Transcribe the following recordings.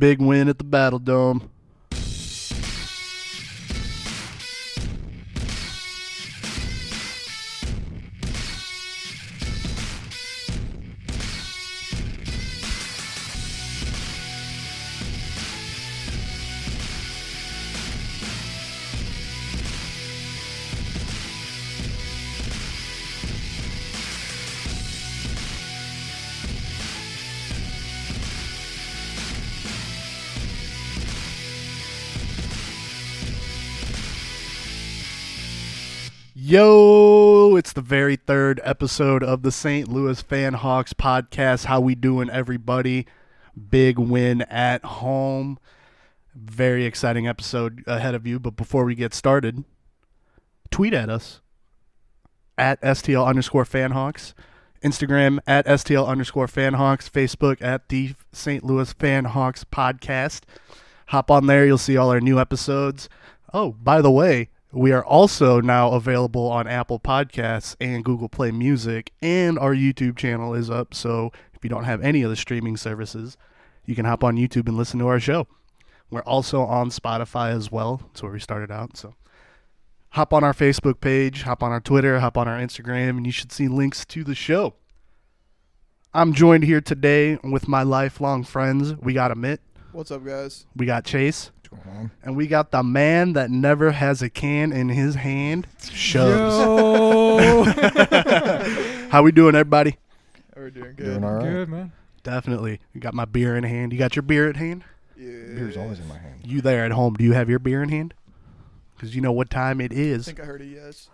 Big win at the Battle Dome. Yo, it's the very third episode of the St. Louis Fanhawks podcast. How we doing, everybody? Big win at home. Very exciting episode ahead of you. But before we get started, tweet at us at STL_Fanhawks, Instagram at STL_Fanhawks, Facebook at the St. Louis Fanhawks podcast. Hop on there. You'll see all our new episodes. Oh, by the way, we are also now available on Apple Podcasts and Google Play Music, and our YouTube channel is up. So if you don't have any of the streaming services, you can hop on YouTube and listen to our show. We're also on Spotify as well. That's where we started out. So hop on our Facebook page, hop on our Twitter, hop on our Instagram, and you should see links to the show. I'm joined here today with my lifelong friends. We got Amit. What's up, guys? We got Chase. And we got the man that never has a can in his hand, Shubs. How we doing, everybody? We're doing good. Doing all right. Good, man. Definitely. You got my beer in hand. You got your beer at hand? Yeah. Beer's always in my hand. You there at home, do you have your beer in hand? Because you know what time it I is. think I heard a yes.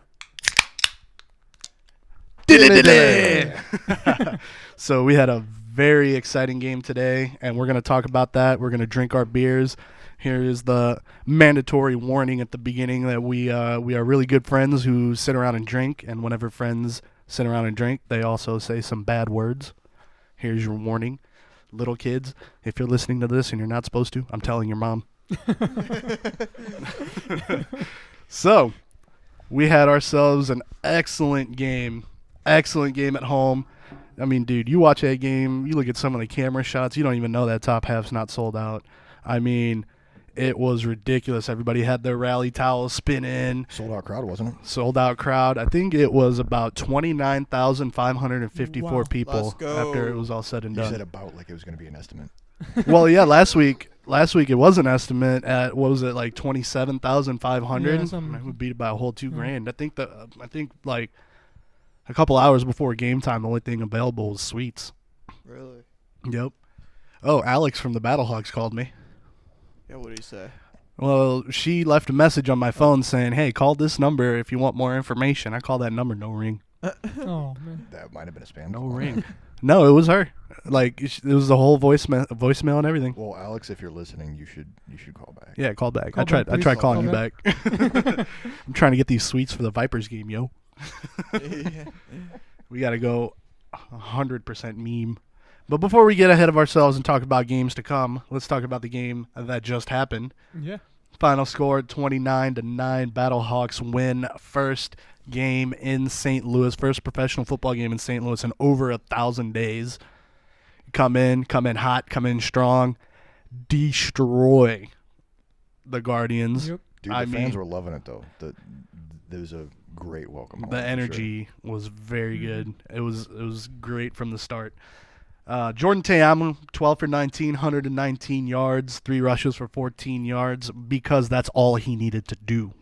So we had a very exciting game today, and we're going to talk about that. We're going to drink our beers. Here is the mandatory warning at the beginning that we are really good friends who sit around and drink, and whenever friends sit around and drink, they also say some bad words. Here's your warning. Little kids, if you're listening to this and you're not supposed to, I'm telling your mom. So, we had ourselves an excellent game at home. I mean, dude, you watch that game, you look at some of the camera shots, you don't even know that top half's not sold out. I mean, it was ridiculous. Everybody had their rally towels spinning. Sold out crowd, wasn't it? Sold out crowd. I think it was about 29,554 people Let's go. after it was all said and You done. said about like it was going to be an estimate. Well, yeah, last week it was an estimate at, what was it, like 27,500? Yeah, something. It would be about a whole $2,000. I think like a couple hours before game time, the only thing available was suites. Really? Yep. Oh, Alex from the Battlehawks called me. Yeah, what did he say? Well, she left a message on my phone saying, hey, call this number if you want more information. I called that number, no ring. Oh, man. That might have been a spam. No call. ring. No, it was her. Like, it was the whole voicemail and everything. Well, Alex, if you're listening, you should call back. Yeah, call back. Call I tried back, please. calling you Call back. I'm trying to get these suites for the Vipers game, yo. Yeah. We got to go 100% meme. But before we get ahead of ourselves and talk about games to come, let's talk about the game that just happened. Yeah. Final score 29-9. Battlehawks win first game in St. Louis, first professional football game in St. Louis in over 1,000 days. Come in hot, come in strong, destroy the Guardians. Yep. Dude, the fans were loving it, though. There was a great welcome home. The for energy was very good. It was great from the start. Jordan Teamu, 12 for 19, 119 yards, 3 rushes for 14 yards, because that's all he needed to do.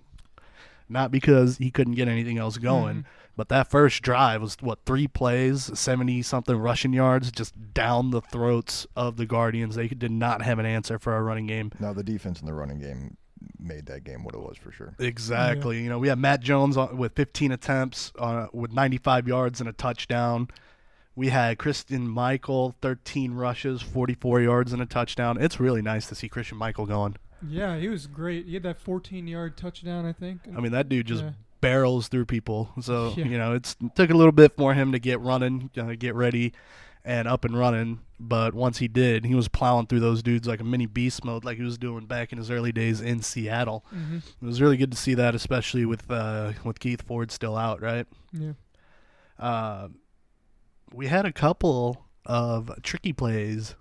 Not because he couldn't get anything else going, but that first drive was, 3 plays, 70-something rushing yards, just down the throats of the Guardians. They did not have an answer for our running game. Now, the defense in the running game made that game what it was for sure. Exactly. You know, we had Matt Jones with 15 attempts with 95 yards and a touchdown. We had Christian Michael, 13 rushes, 44 yards and a touchdown. It's really nice to see Christian Michael going. Yeah, he was great. He had that 14-yard touchdown, I think. I mean, that dude just Yeah. barrels through people. So, Yeah. you know, it took a little bit for him to get running, get ready and up and running. But once he did, he was plowing through those dudes like a mini beast mode like he was doing back in his early days in Seattle. Mm-hmm. It was really good to see that, especially with Keith Ford still out, right? Yeah. We had a couple of tricky plays.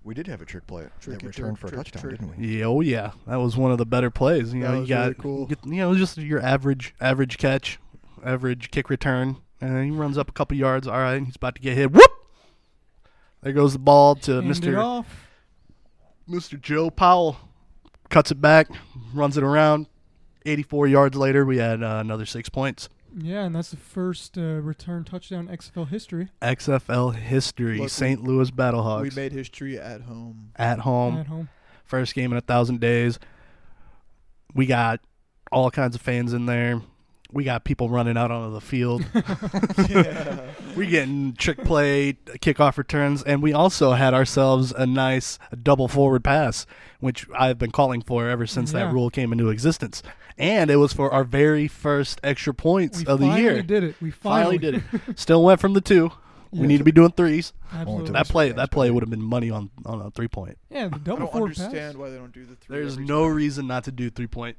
We did have a trick play Tricky that returned for a trick, touchdown, trick. didn't we? Yeah, oh yeah, that was one of the better plays. You That know, was you got really cool. just your average catch, average kick return, and then he runs up a couple yards. All right, he's about to get hit. Whoop! There goes the ball to Hand it Mr. off. Mr. Joe Powell. Cuts it back, runs it around. 84 yards later, we had another 6 points. Yeah, and that's the first return touchdown in XFL history. XFL history, Look, St. Louis Battlehawks. We made history at home. At home. At home. First game in 1,000 days. We got all kinds of fans in there. We got people running out onto the field. Yeah. We getting trick play, kickoff returns, and we also had ourselves a nice double forward pass, which I've been calling for ever since Yeah. that rule came into existence. And it was for our very first extra points We of the year. finally did it. We Finally finally did it. Still went from the 2. Yeah. We need to be doing 3s. Absolutely. took That us play fans, that play baby. would have been money on a 3-point. Yeah, the I double don't forward understand pass. why they don't do the 3. There's every no time. reason not to do 3-point.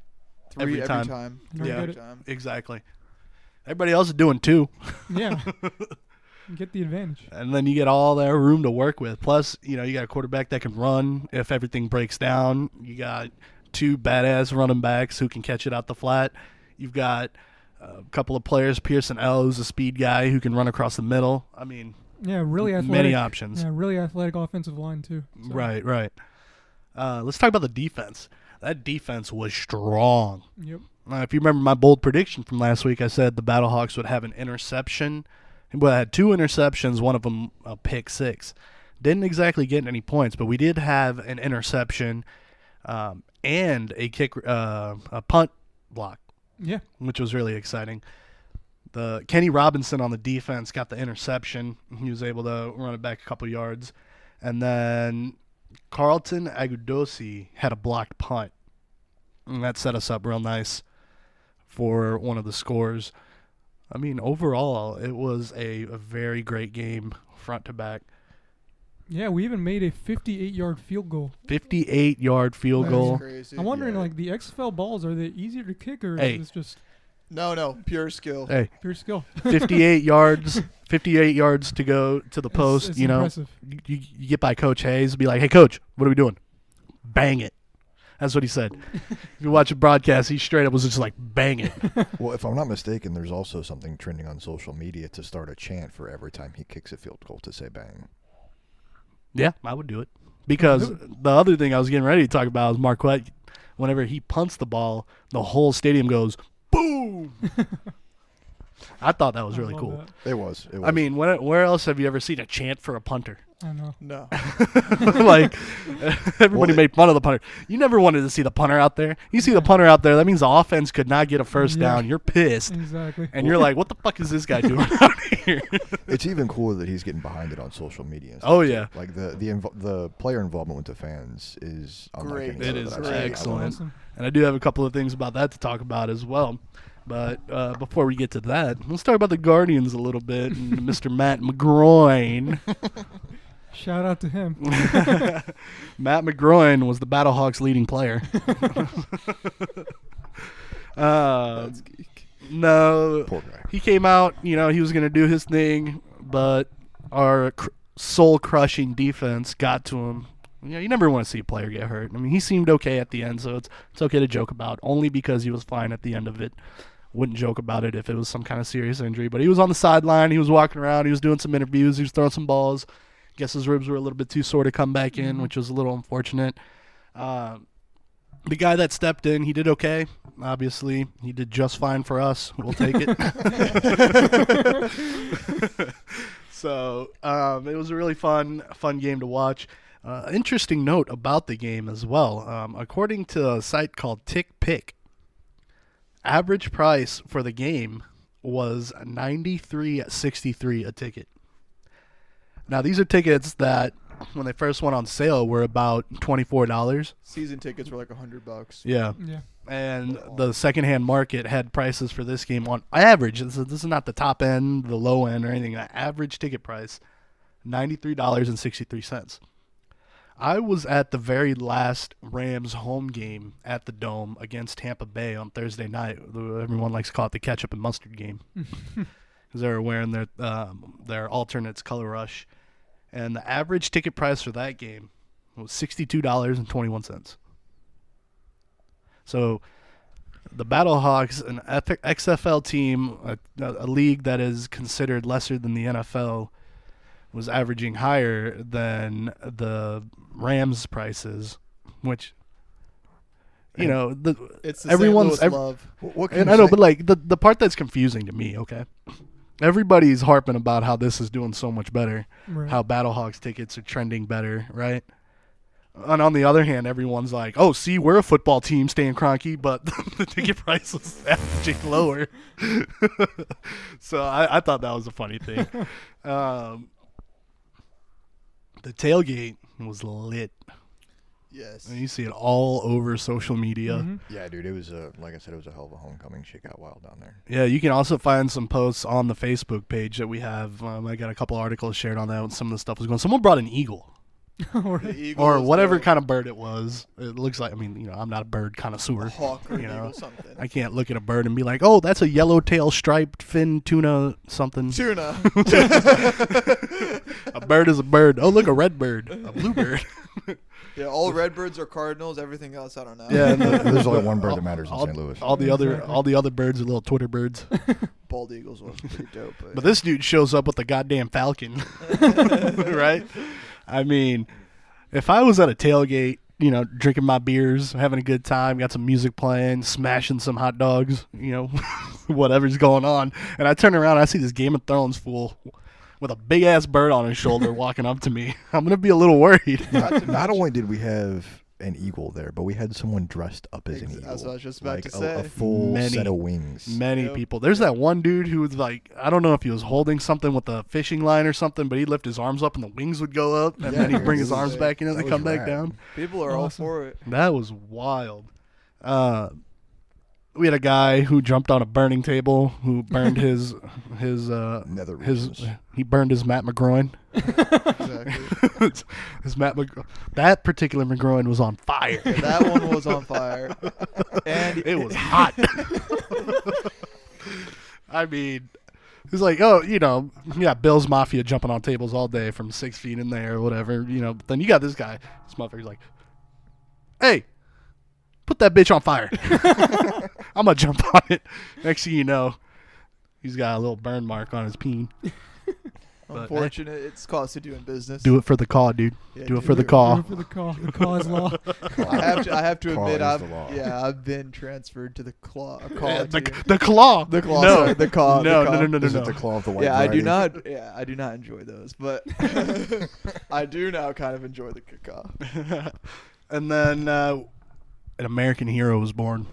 3 every every time. time. No, Yeah. get Every it. time. Exactly. Everybody else is doing 2. Yeah. Get the advantage. And then you get all that room to work with. Plus, you know, you got a quarterback that can run if everything breaks down. You got 2 badass running backs who can catch it out the flat. You've got a couple of players, Pearson L, who's a speed guy who can run across the middle. I mean, Yeah, really athletic. many options. Yeah, really athletic offensive line too. So, Right. Let's talk about the defense. That defense was strong. Yep. If you remember my bold prediction from last week, I said the Battlehawks would have an interception. Well, I had 2 interceptions, one of them a pick 6. Didn't exactly get any points, but we did have an interception and a punt block, Yeah. which was really exciting. The Kenny Robinson on the defense got the interception. He was able to run it back a couple yards. And then Carlton Agudosi had a blocked punt. And that set us up real nice for one of the scores. I mean, overall, it was a very great game, front to back. Yeah, we even made a 58-yard field goal. 58-yard field That goal. That's crazy. I'm wondering, Yeah. like, the XFL balls, are they easier to kick or Hey. is this just No, pure skill. Hey, pure skill? 58 yards, 58 yards to go to the post. It's you know, impressive. you get by Coach Hayes, be like, "Hey, Coach, what are we doing?" Bang it. That's what he said. If you watch a broadcast, he straight up was just like, "Bang it." Well, if I'm not mistaken, there's also something trending on social media to start a chant for every time he kicks a field goal to say bang. Yeah, I would do it. Because the other thing I was getting ready to talk about is Marquette. Whenever he punts the ball, the whole stadium goes, boom. I thought that was I really love cool. that. It was. I mean, where else have you ever seen a chant for a punter? I know. No. Like, everybody Well, made fun of the punter. You never wanted to see the punter out there. You see the punter out there, that means the offense could not get a first Yeah. down. You're pissed. Exactly. And you're like, what the fuck is this guy doing out here? It's even cooler that he's getting behind it on social media. And stuff, Oh, too. yeah. Like the player involvement with the fans is unlike Great. any It other is that I've great. seen. excellent. Awesome. And I do have a couple of things about that to talk about as well. But before we get to that, let's talk about the Guardians a little bit and Mr. Matt McGroin. Shout out to him. Matt McGroin was the Battlehawks' leading player. That's geek. No, Poor guy. he came out, he was going to do his thing, but our soul-crushing defense got to him. You never want to see a player get hurt. I mean, he seemed okay at the end, so it's okay to joke about, only because he was fine at the end of it. Wouldn't joke about it if it was some kind of serious injury. But he was on the sideline. He was walking around. He was doing some interviews. He was throwing some balls. Guess his ribs were a little bit too sore to come back in, which was a little unfortunate. The guy that stepped in, he did okay. Obviously, he did just fine for us. We'll take it. So it was a really fun game to watch. Interesting note about the game as well. According to a site called TickPick, average price for the game was $93.63 a ticket. Now, these are tickets that, when they first went on sale, were about $24. Season tickets were like $100. Yeah. Yeah. And the secondhand market had prices for this game on average. This is not the top end, the low end, or anything. The average ticket price, $93.63. I was at the very last Rams home game at the Dome against Tampa Bay on Thursday night. Everyone likes to call it the ketchup and mustard game because they were wearing their alternates color rush. And the average ticket price for that game was $62.21. So the Battlehawks, an XFL team, a league that is considered lesser than the NFL, was averaging higher than the Rams prices, which, you know, It's the everyone's St. Louis love. What can and you I know, say? but like the part that's confusing to me, okay, everybody's harping about how this is doing so much better, Right. how Battlehawks tickets are trending better, right? And on the other hand, everyone's like, "Oh, see, we're a football team, staying cronky, but the ticket price is averaging lower." So I thought that was a funny thing. The tailgate was lit. Yes. And you see it all over social media. Mhm. Yeah, dude, it was like I said, it was a hell of a homecoming. Shit got wild down there. Yeah, you can also find some posts on the Facebook page that we have. I got a couple articles shared on that when some of the stuff was going. Someone brought an eagle. Or- The eagle Or is whatever dope. kind of bird it was. It looks like, I mean, you know, I'm not a bird connoisseur. A hawk or you an know. eagle something. I can't look at a bird and be like, oh, that's a yellowtail striped fin tuna something. Tuna. A bird is a bird. Oh, look, a red bird. A blue bird. Yeah, all redbirds are cardinals. Everything else, I don't know. Yeah, and There's only one bird that matters in St. Louis. all the other birds are little Twitter birds. Bald eagles was pretty dope. But this dude shows up with the goddamn falcon. Right? I mean, if I was at a tailgate, you know, drinking my beers, having a good time, got some music playing, smashing some hot dogs, you know, whatever's going on, and I turn around and I see this Game of Thrones fool with a big ass bird on his shoulder walking up to me, I'm gonna be a little worried. Not only did we have an eagle there, but we had someone dressed up as an eagle. That's what I was just about like to a say. full Many- set of wings. Many Yep. people. There's that one dude who was like, I don't know if he was holding something with a fishing line or something, but he'd lift his arms up and the wings would go up, and Yeah, then he'd dude, bring it his was- arms back in and that they was come back rad. down. People are all Awesome. for it. That was wild. We had a guy who jumped on a burning table who burned his Nether regions. he burned his Matt McGroin. Exactly. That particular McGroin was on fire. And that one was on fire. And It was hot. I mean, it's like, oh, you know, yeah, Bill's Mafia jumping on tables all day from 6 feet in there or whatever, you know. But then you got this guy, this motherfucker's like, hey, put that bitch on fire. I'm going to jump on it. Next thing you know, he's got a little burn mark on his peen. unfortunate. It's cost of doing business. Do it for the call, dude. Yeah, Do it for the Do call. it for the call. The cause law. I have to Call admit, is the law. I've been transferred to the call Yeah, team. the claw. The claw, No, sorry, the claw, No, the claw. no. Is it the claw of the white Yeah, I do variety? not. Yeah, I do not enjoy those, but I do now kind of enjoy the cacao. And then an American hero was born.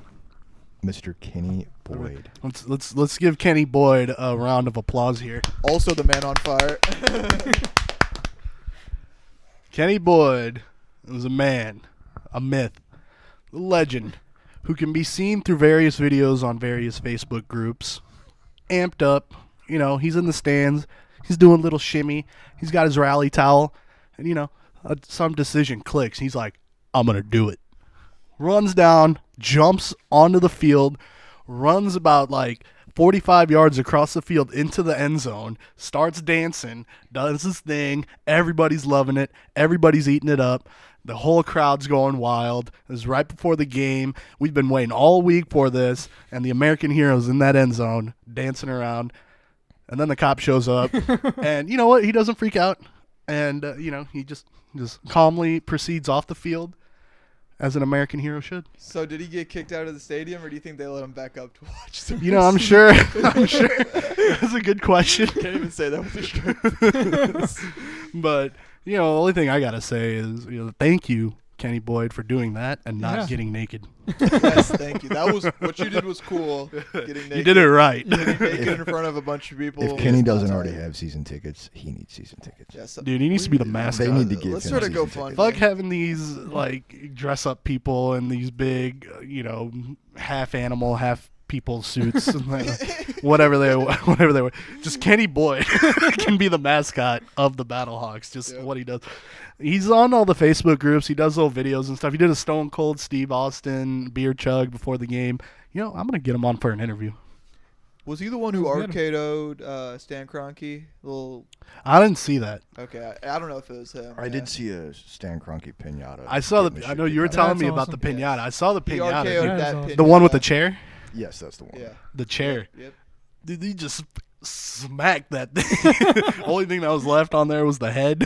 Mr. Kenny Boyd. Let's give Kenny Boyd a round of applause here. Also, the man on fire. Kenny Boyd was a man, a myth, a legend, who can be seen through various videos on various Facebook groups. Amped up, you know, he's in the stands, he's doing a little shimmy, he's got his rally towel, and you know, some decision clicks. He's like, I'm gonna do it. Runs down, jumps onto the field, runs about like 45 yards across the field into the end zone, starts dancing, does his thing. Everybody's loving it. Everybody's eating it up. The whole crowd's going wild. It was right before the game. We've been waiting all week for this, and the American hero's in that end zone dancing around. And then the cop shows up, and you know what? He doesn't freak out, and you know, he just calmly proceeds off the field, as an American hero should. So, did he get kicked out of the stadium, or do you think they let him back up to watch the You know, I'm sure. That's a good question. Can't even say that with a straight. But you know, the only thing I gotta say is, you know, thank you, Kenny Boyd, for doing that and not Yeah. getting naked. Yes, thank you. That was what you did was cool. Getting naked. You did it right. Getting naked in front of a bunch of people. If Kenny doesn't That's already all right. have season tickets, he needs season tickets. Yes, Dude, he needs to be the mascot. They need to give Let's him sort of go season fun. tickets. Fuck having these like dress up people in these big, you know, half animal, half people suits, and whatever they were. Just Kenny Boyd can be the mascot of the Battlehawks. Just Yep. what he does. He's on all the Facebook groups. He does little videos and stuff. He did a Stone Cold Steve Austin beer chug before the game. You know, I'm gonna get him on for an interview. Was he the one who Let's get RKO'd Stan Kroenke? I didn't see that. Okay, I don't know if it was him. I did see a Stan Kroenke pinata. I saw getting the. I shit know kicked you were out. telling That's me about the awesome. pinata. I saw the He pinata. RKO'd That is that awesome. The one with the pinata. chair. Yes, that's the one. Yeah. The chair. Yep. Dude, he just smacked that thing. Only thing that was left on there was the head.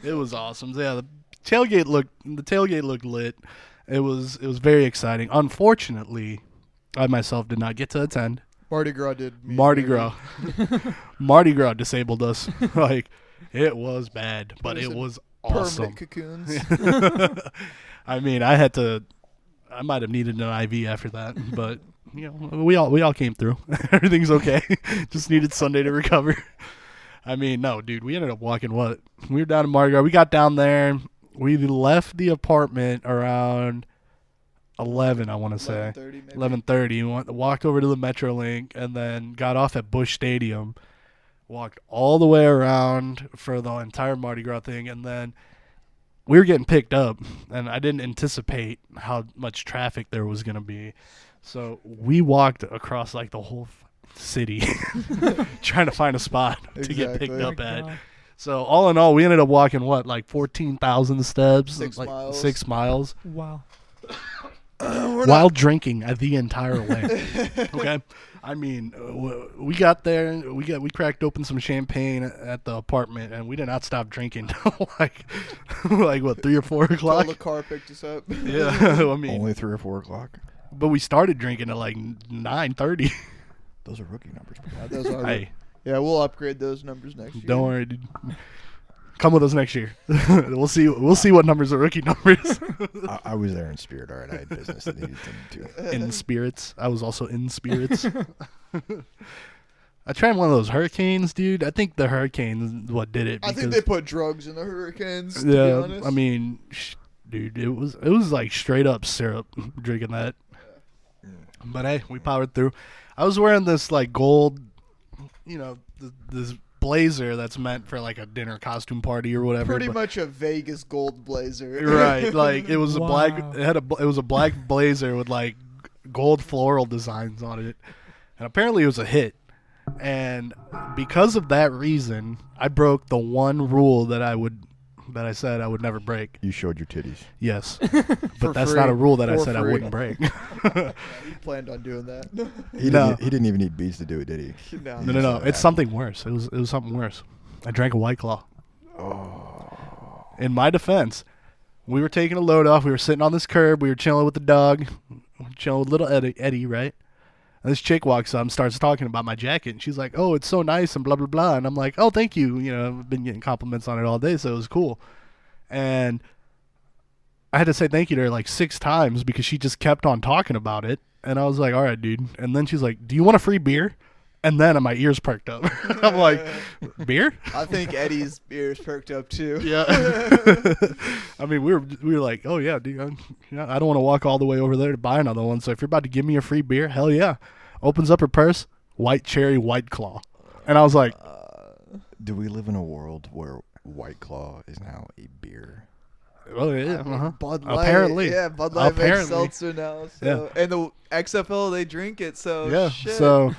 It was awesome. Yeah, the tailgate looked lit. It was very exciting. Unfortunately, I myself did not get to attend. Mardi Gras did. Mardi Gras. Mardi Gras disabled us. Like, it was bad, but it was awesome. Permanent cocoons. I mean, I might have needed an IV after that, but you know, we all came through. Everything's okay. Just needed Sunday to recover. I mean, no, dude, we ended up walking what? We were down in Mardi Gras. We got down there. We left the apartment around 11, I want to say. 11:30 maybe. 11:30. Walked over to the Metrolink and then got off at Busch Stadium. Walked all the way around for the entire Mardi Gras thing, and then we were getting picked up, and I didn't anticipate how much traffic there was going to be. So we walked across like the whole city trying to find a spot to get picked Exactly. up Oh my at. God. So all in all, we ended up walking like 14,000 steps, 6 like miles. 6 miles, Wow. while drinking the entire way. Okay, I mean, we got there, we cracked open some champagne at the apartment, and we did not stop drinking till like what 3 or 4 Till o'clock. the car picked us up. Yeah, I mean, Only 3 or 4 o'clock. but we started drinking at like 9:30. Those are rookie numbers. Bro. Yeah, those are Hey, yeah, we'll upgrade those numbers next year. don't worry, dude. Come with us next year. We'll see what numbers are rookie numbers. I was there in spirit. All right, I had business that needed to. In spirits. I was also in spirits. I tried one of those hurricanes, dude. I think the hurricane is what did it. I think they put drugs in the Hurricanes. To be yeah, honest. I mean, dude, it was like straight up syrup drinking that. But hey, we powered through. I was wearing this like gold, you know, this blazer that's meant for like a dinner costume party or whatever. pretty but- much a Vegas gold blazer. Right, like it was a black. Wow. It was a black blazer with like gold floral designs on it, and apparently it was a hit. And because of that reason, I broke the one rule that I said I would never break. You showed your titties. Yes, For but that's free. not a rule that I For said I free. wouldn't break. He planned on doing that. He No. didn't even need beads to do it, did he? No. No. It's something worse. It was something worse. I drank a White Claw. Oh. In my defense, we were taking a load off. We were sitting on this curb. We were chilling with the dog, chilling with little Eddie, right? And this chick walks up and starts talking about my jacket. And she's like, oh, it's so nice and blah, blah, blah. And I'm like, oh, thank you. You know, I've been getting compliments on it all day, so it was cool. And I had to say thank you to her like 6 times because she just kept on talking about it. And I was like, all right, dude. And then she's like, do you want a free beer? And then my ears perked up. I'm like, beer? I think Eddie's ears perked up too. Yeah. I mean, we were like, oh yeah, dude. I don't want to walk all the way over there to buy another one. So if you're about to give me a free beer, hell yeah. Opens up her purse, white cherry, White Claw, and I was like, Do we live in a world where White Claw is now a beer? oh yeah, Bud Light. Apparently. Yeah, Bud Light makes Apparently. seltzer now. So. And the XFL, they drink it. So Yeah. shit. So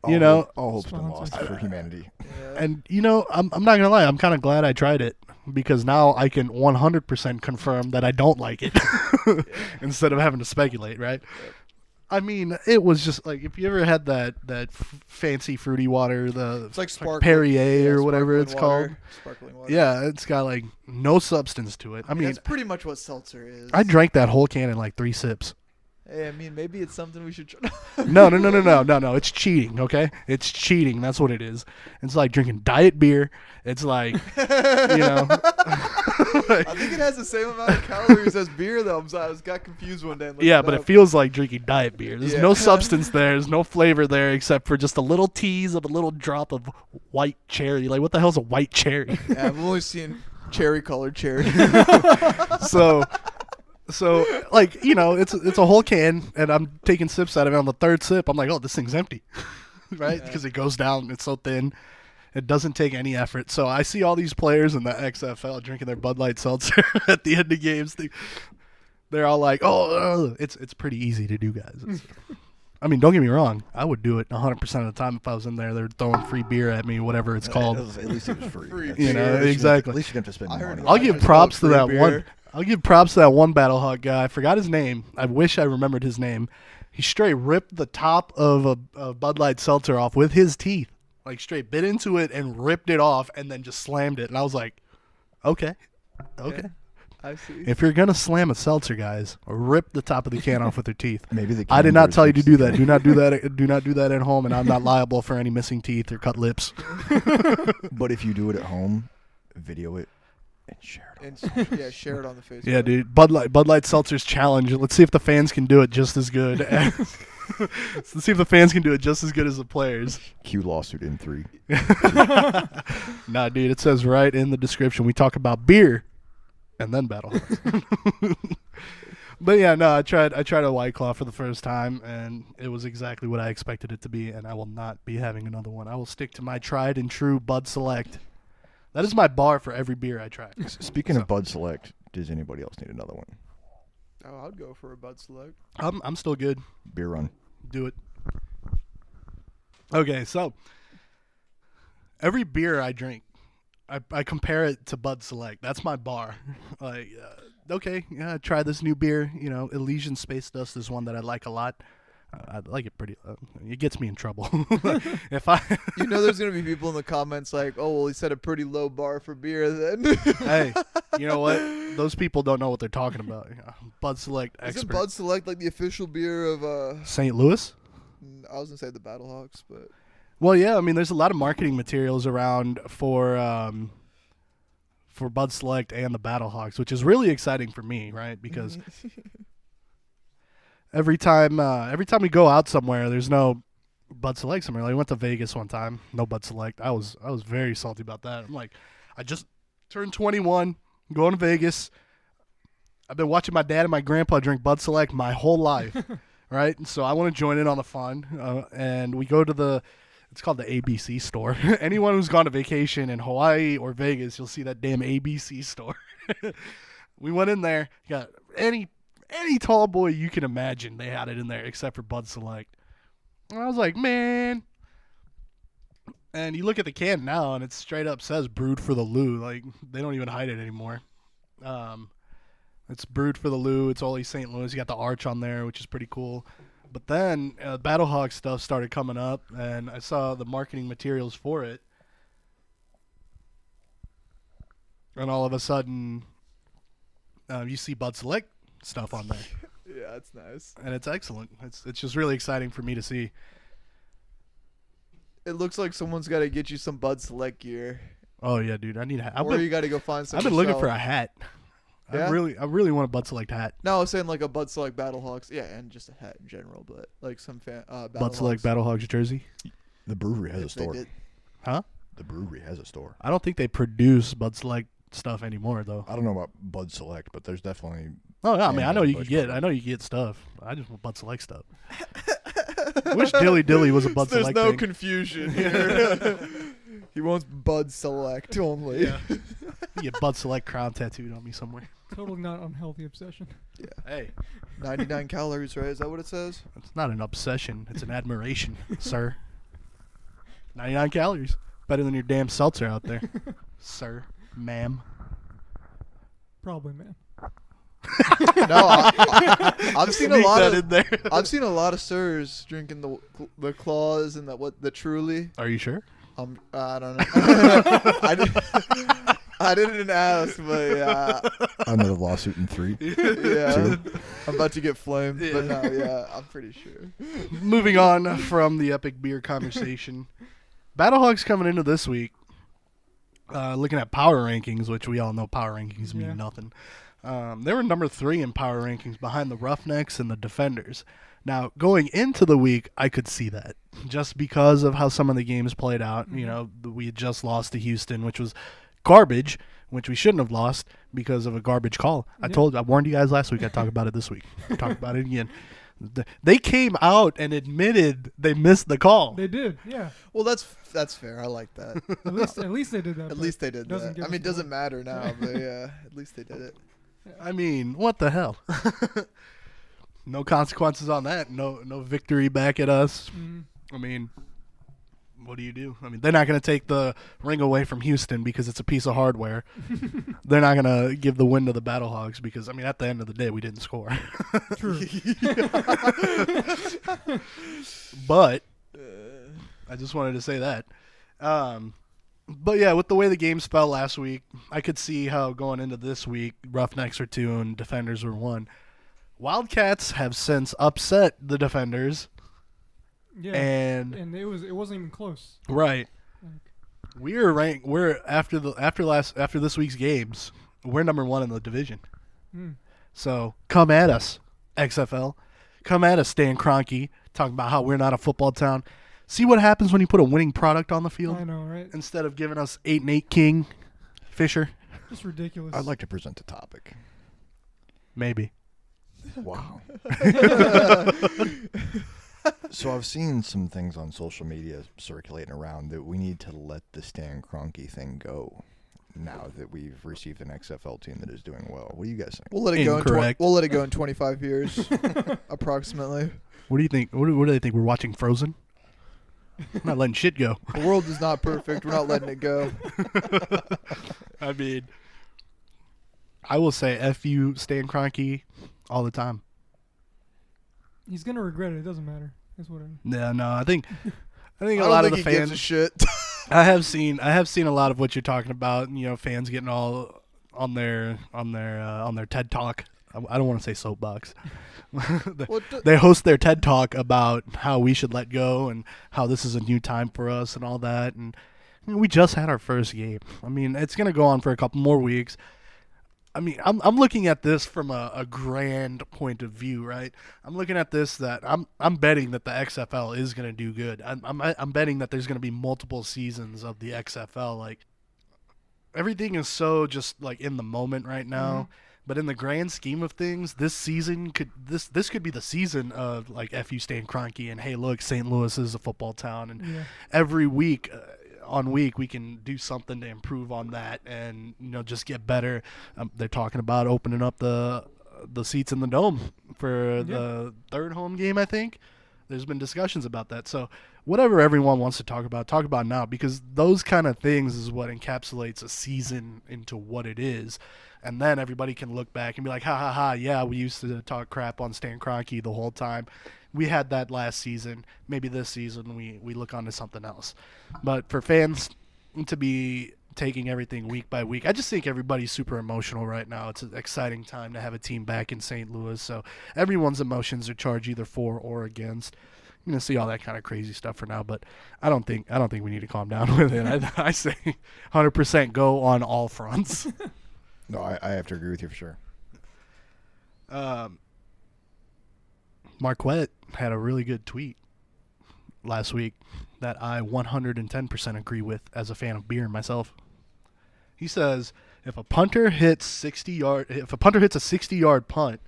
you know, all hope's been Sponsors. lost for humanity. Yeah. and you know, I'm not gonna lie, I'm kind of glad I tried it because now I can 100% confirm that I don't like it instead of having to speculate, right? I mean, it was just like if you ever had that fancy fruity water, It's like like sparkling, Perrier or whatever sparkling it's water. called. Sparkling water. Yeah, it's got like no substance to it. I mean, that's pretty much what seltzer is. I drank that whole can in like 3 sips. Hey, I mean, maybe it's something we should try. No. It's cheating, okay? It's cheating. That's what it is. It's like drinking diet beer. It's like, you know. I think it has the same amount of calories as beer, though. I got confused one day. and looked Yeah, it but it up. feels like drinking diet beer. There's Yeah. no substance there. There's no flavor there except for just a little tease of a little drop of white cherry. Like, what the hell's a white cherry? Yeah, I've only seen cherry-colored cherry. So like, you know, it's a whole can, and I'm taking sips out of it. On the 3rd sip, I'm like, oh, this thing's empty, right? Yeah. Because it goes down. It's so thin. It doesn't take any effort. So I see all these players in the XFL drinking their Bud Light seltzer at the end of games. They're all like, oh, it's pretty easy to do, guys. I mean, don't get me wrong. I would do it 100% of the time if I was in there. They're throwing free beer at me, whatever it's called. At least it was free. Free You know, beer. exactly. At least you didn't have to spend I heard money. about I'll I give just props to love that free one. beer. I'll give props to that one Battlehawk guy. I forgot his name. I wish I remembered his name. He straight ripped the top of a Bud Light seltzer off with his teeth. Like straight bit into it and ripped it off and then just slammed it. And I was like, okay. Yeah, I see. If you're going to slam a seltzer, guys, rip the top of the can off with your teeth. Maybe the I did not Canberra's tell you to fixed do the that. Do not do that. Do not do that at home, and I'm not liable for any missing teeth or cut lips. But if you do it at home, video it and share it. And share it on the Facebook. Yeah, dude. Bud Light Seltzer's challenge. Let's see if the fans can do it just as good. Let's see if the fans can do it just as good as the players. Cue lawsuit in 3. Nah, dude. It says right in the description. We talk about beer, and then Battlehawks. But yeah, no. I tried a White Claw for the first time, and it was exactly what I expected it to be. And I will not be having another one. I will stick to my tried and true Bud Select. That is my bar for every beer I try. Speaking of Bud Select, does anybody else need another one? Oh, I'd go for a Bud Select. I'm still good. Beer run. Do it. Okay, so every beer I drink, I compare it to Bud Select. That's my bar. Like, okay, yeah, try this new beer. You know, Elysian Space Dust is one that I like a lot. I like it pretty. It gets me in trouble. If I, You know, there's gonna be people in the comments like, "Oh, well, he set a pretty low bar for beer." Then, hey, you know what? Those people don't know what they're talking about. Bud Select isn't expert. Bud Select like the official beer of? St. Louis. I was gonna say the Battlehawks, but Well, yeah. I mean, there's a lot of marketing materials around for Bud Select and the Battlehawks, which is really exciting for me, right? Because every time we go out somewhere, there's no Bud Select somewhere. Like, we went to Vegas one time, no Bud Select. I was very salty about that. I'm like, I just turned 21, going to Vegas. I've been watching my dad and my grandpa drink Bud Select my whole life, right? And so I want to join in on the fun, and we go to it's called the ABC store. Anyone who's gone to vacation in Hawaii or Vegas, you'll see that damn ABC store. We went in there, got any tall boy you can imagine, they had it in there except for Bud Select. And I was like, man. And you look at the can now, and it straight up says brewed for the Lou. Like, they don't even hide it anymore. It's brewed for the Lou. It's only St. Louis. You got the arch on there, which is pretty cool. But then Battlehawk stuff started coming up, and I saw the marketing materials for it. And all of a sudden, you see Bud Select stuff on there. yeah, that's nice. And it's excellent. It's just really exciting for me to see. It looks like someone's got to get you some Bud Select gear, Oh yeah, dude. I need a hat. or you got to go find some. I've been looking for yourself. a hat. Yeah? I really want a Bud Select hat. No, I was saying like a Bud Select Battlehawks. Yeah, and just a hat in general, but like some Bud Select Battlehawks jersey. The brewery has a If they store. did. Huh? The brewery has a store. I don't think they produce Bud Select stuff anymore though. I don't know about Bud Select, but there's definitely. Oh yeah, I mean I know you Busch can get. Light. I know you can get stuff. I just want Bud Select stuff. Wish Dilly Dilly was a Bud There's Select no thing. confusion here. He wants Bud Select only. Yeah. Get Bud Select crown tattooed on me somewhere. Totally not unhealthy obsession. Hey, 99 calories, right? Is that what it says? it's not an obsession. It's an admiration, sir. 99 calories. Better than your damn seltzer out there, sir, ma'am. Probably, man. No, I've seen a Sneak lot that of. in there. I've seen a lot of sirs drinking the claws and the Truly. Are you sure? I don't know. I didn't ask, but yeah, Another lawsuit in 3. yeah. I'm about to get flamed, but Yeah. no, yeah, I'm pretty sure. Moving on from the epic beer conversation, Battlehawks coming into this week. Looking at power rankings, which we all know power rankings mean Yeah. nothing. They were number 3 in power rankings behind the Roughnecks and the Defenders. Now, going into the week, I could see that just because of how some of the games played out. You know, we had just lost to Houston, which was garbage, which we shouldn't have lost because of a garbage call. I warned you guys last week. I talk about it this week. Talk about it again. They came out and admitted they missed the call. They did, yeah. Well, that's fair. I like that. At least they did that. At but least they did doesn't that. give I mean, it us doesn't matter now, but yeah, at least they did it. I mean, what the hell? No consequences on that. No victory back at us. Mhm. I mean, what do you do? I mean, they're not going to take the ring away from Houston because it's a piece of hardware. They're not going to give the win to the Battlehawks because, I mean, at the end of the day, we didn't score. True. But I just wanted to say that. But yeah, with the way the games fell last week, I could see how going into this week, Roughnecks were 2 and Defenders were 1. Wildcats have since upset the Defenders. Yeah. And it wasn't even close. right. Like, We're ranked. We're after this week's games. We're number 1 in the division. mm. So come at us, XFL. Come at us, Stan Kroenke, talking about how we're not a football town. See what happens when you put a winning product on the field I know, right? instead of giving us 8-8 King Fisher. Just ridiculous. I'd like to present a topic. Maybe. Wow. So I've seen some things on social media circulating around that we need to let the Stan Kroenke thing go now that we've received an XFL team that is doing well. What do you guys think? We'll let it go. Incorrect. We'll let it go in 25 years, approximately. What do you think? What do they think? We're watching Frozen? I'm not letting shit go. The world is not perfect. We're not letting it go. I mean, I will say F you, Stan Kroenke, all the time. He's gonna regret it. It doesn't matter. That's what. No, I think a I lot don't of the think he gives a fans. shit. I have seen a lot of what you're talking about. You know, fans getting all on their TED Talk. I don't want to say soapbox. They host their TED Talk about how we should let go and how this is a new time for us and all that. And we just had our first game. I mean, it's gonna go on for a couple more weeks. I mean, I'm looking at this from a grand point of view, right? I'm looking at this that I'm betting that the XFL is going to do good. I'm betting that there's going to be multiple seasons of the XFL. Like, everything is so just like in the moment right now. Mhm. But in the grand scheme of things, this season could be the season of like F you Stan Kroenke and hey look, St. Louis is a football town and Yeah. every week. On week we can do something to improve on that and just get better. They're talking about opening up the seats in the dome for the third home game. I think there's been discussions about that. So whatever everyone wants to talk about now, because those kind of things is what encapsulates a season into what it is. And then everybody can look back and be like, ha ha ha, yeah, we used to talk crap on Stan Kroenke the whole time. We had that last season. Maybe this season we look onto something else. But for fans to be taking everything week by week, I just think everybody's super emotional right now. It's an exciting time to have a team back in St. Louis. So everyone's emotions are charged either for or against. You're gonna see all that kind of crazy stuff for now, but I don't think we need to calm down with it. I say 100% go on all fronts. No, I have to agree with you for sure. Marquette had a really good tweet last week that I 110% agree with as a fan of beer myself. He says, if a punter hits a 60-yard punt,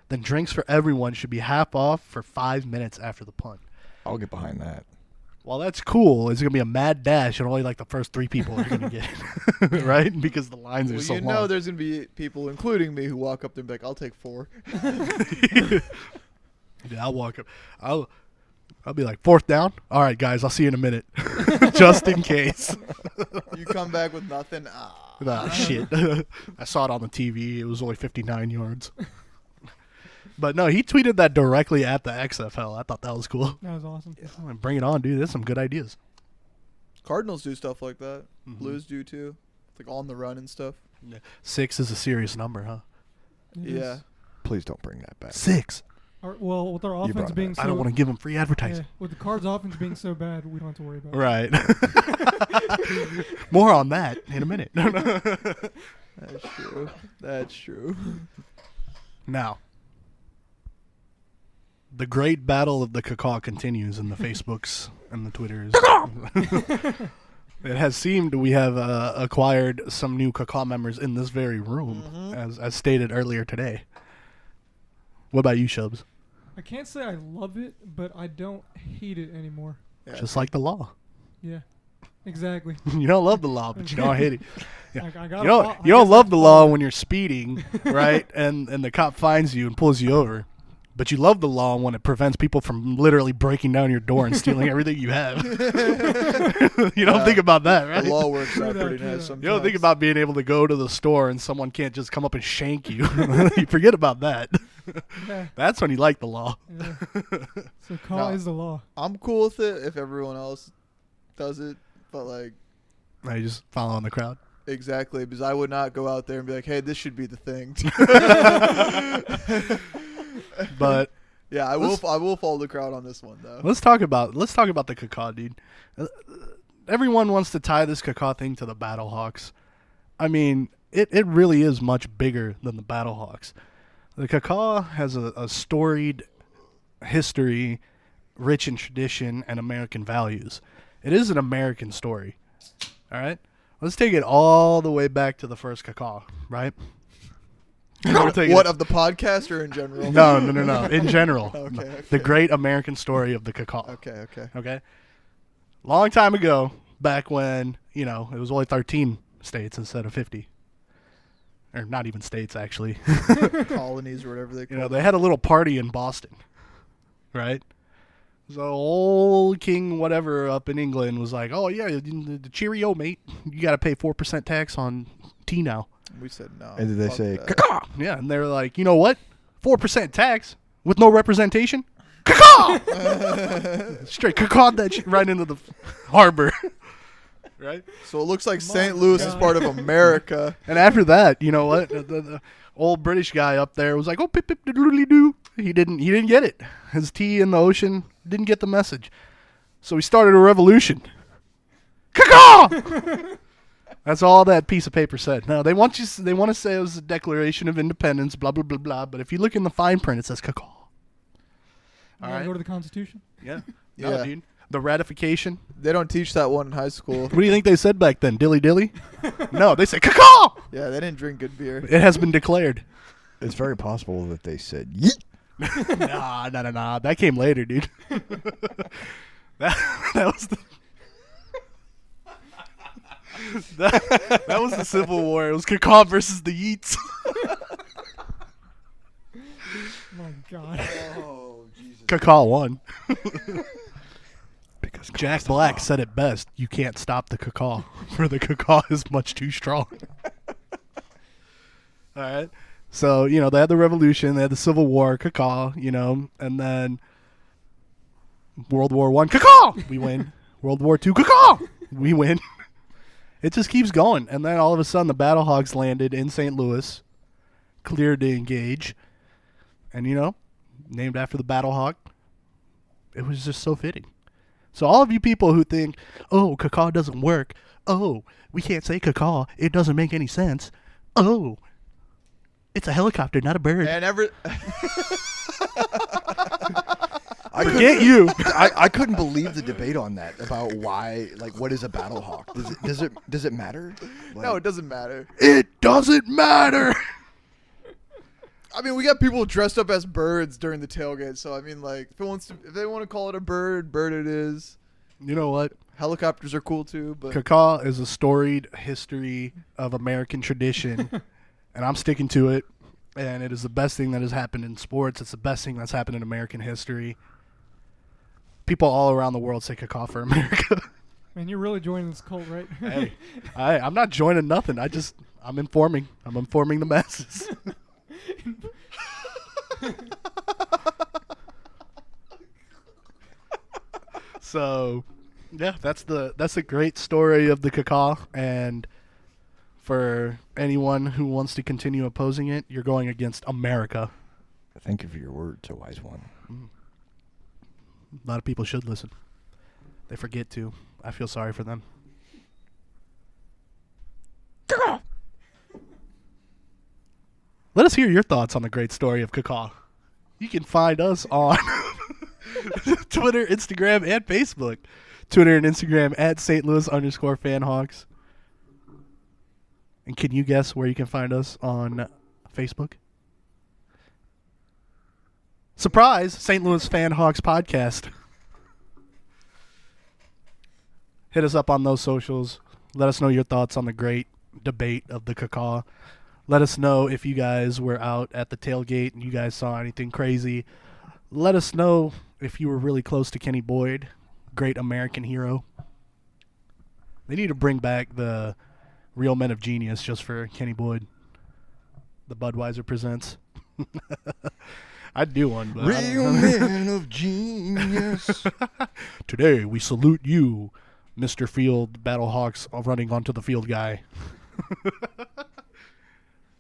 then drinks for everyone should be half off for 5 minutes after the punt. I'll get behind that. Well, that's cool. It's going to be a mad dash, and only like the first 3 people are going to get it, right? Because the lines are so you long. know there's going to be people, including me, who walk up there and be like, I'll take 4. Yeah, I'll walk up. I'll be like, 4th down? All right, guys, I'll see you in a minute. Just in case. You come back with nothing. Ah, shit. I saw it on the TV. It was only 59 yards. But no, he tweeted that directly at the XFL. I thought that was cool. That was awesome. Bring it on, dude. There's some good ideas. Cardinals do stuff like that. Mhm. Blues do too. It's like on the run and stuff. 6 is a serious number, huh? It Yeah. is. Please don't bring that back. 6. Well, with our You offense brought it being back. so I don't want to give him free advertising. with the Cards' offense being so bad, we don't have to worry about it. Right. More on that in a minute. That's true. That's true. Now, the great battle of the KAW continues in the Facebooks and the Twitters. It has seemed we have acquired some new KAW members in this very room, as stated earlier today. What about you, Shubs? I can't say I love it, but I don't hate it anymore. Yeah. Just like the law. Yeah, exactly. You don't love the law, but you don't hate it. Yeah. Like, I You gotta don't, fo- I you don't guess love I the follow law it. when you're speeding, right? And the cop finds you and pulls you over. But you love the law when it prevents people from literally breaking down your door and stealing everything you have. You don't think about that, right? The law works out True that, pretty true nice that. sometimes. You don't think about being able to go to the store and someone can't just come up and shank you. You forget about that. Yeah. That's when you like the law. Yeah. So KAW No. is the law. I'm cool with it if everyone else does it, but like Now you just follow in the crowd. exactly because I would not go out there and be like, hey, this should be the thing. But Yeah, I will follow the crowd on this one though. let's talk about the KAW, dude. Everyone wants to tie this KAW thing to the Battlehawks. I mean, it really is much bigger than the Battlehawks. The KAW has a storied history, rich in tradition and American values. It is an American story. All right? Let's take it all the way back to the first KAW, right? We'll take What it- of the podcast or in general? No. In general. Okay. The great American story of the KAW. Okay. Okay? Long time ago, back when, it was only 13 states instead of 50. Or not even states, actually. Colonies or whatever they call They had a little party in Boston, right? So old King whatever up in England was like, oh, yeah, the cheerio, mate. You got to pay 4% tax on tea now. We said no. And did they Fuck say, that. Caw! Yeah, and they're like, you know what? 4% tax with no representation? Caw! Straight caw that shit right into the harbor. Right? So it looks like Come St. on, Louis is God. part of America. And after that, you know what? The old British guy up there was like, oh, pip, pip, doodly doo. He didn't get it. His tea in the ocean didn't get the message. So he started a revolution. Caw! That's all that piece of paper said. No, they want to say it was a Declaration of Independence, blah, blah, blah, blah. But if you look in the fine print, it says caw. All You gotta right. go to the Constitution. Yeah. Yeah. No, dude. The ratification. They don't teach that one in high school. What do you think they said back then? Dilly dilly? No, they said caw. Yeah, they didn't drink good beer. It has been declared. it's very possible that they said, yeet. Nah. That came later, dude. that was the that was the Civil War. It was KAW versus the Yeats. My God. Oh, Jesus. KAW won. Because Jack Black said it best. You can't stop the KAW, for the KAW is much too strong. All right. So, they had the revolution, they had the Civil War, KAW, and then World War I, KAW, we win. World War II, KAW, we win. It just keeps going. And then all of a sudden, the Battlehawks landed in St. Louis, cleared to engage, and, named after the Battlehawk. It was just so fitting. So all of you people who think, oh, KAW doesn't work. Oh, we can't say KAW. It doesn't make any sense. Oh, it's a helicopter, not a bird. And ever I Forget you. I couldn't believe the debate on that about why, like, what is a Battlehawk? Does it matter? Like, no, it doesn't matter. It doesn't matter. I mean, we got people dressed up as birds during the tailgate. So I mean, like, if they want to call it a bird it is. You know what? Helicopters are cool too, but KAW is a storied history of American tradition, and I'm sticking to it. And it is the best thing that has happened in sports. It's the best thing that's happened in American history. People all around the world say KAW for America. Man, you're really joining this cult, right? Hey, I'm not joining nothing. I'm informing. I'm informing the masses. So, yeah, that's a great story of the KAW, and for anyone who wants to continue opposing it, you're going against America. Thank you for your words, a wise one. A lot of people should listen. They forget to. I feel sorry for them. Let us hear your thoughts on the great story of KAW. You can find us on Twitter, Instagram, and Facebook. Twitter and Instagram at St. Louis_Fanhawks. And can you guess where you can find us on Facebook? Surprise! St. Louis Fanhawks podcast. Hit us up on those socials. Let us know your thoughts on the great debate of the KAW. Let us know if you guys were out at the tailgate and you guys saw anything crazy. Let us know if you were really close to Kenny Boyd, great American hero. They need to bring back the Real Men of Genius just for Kenny Boyd. The Budweiser presents. I'd do one, but I Real don't know. man of genius. Today we salute you, Mr. Field Battlehawks running onto the field guy.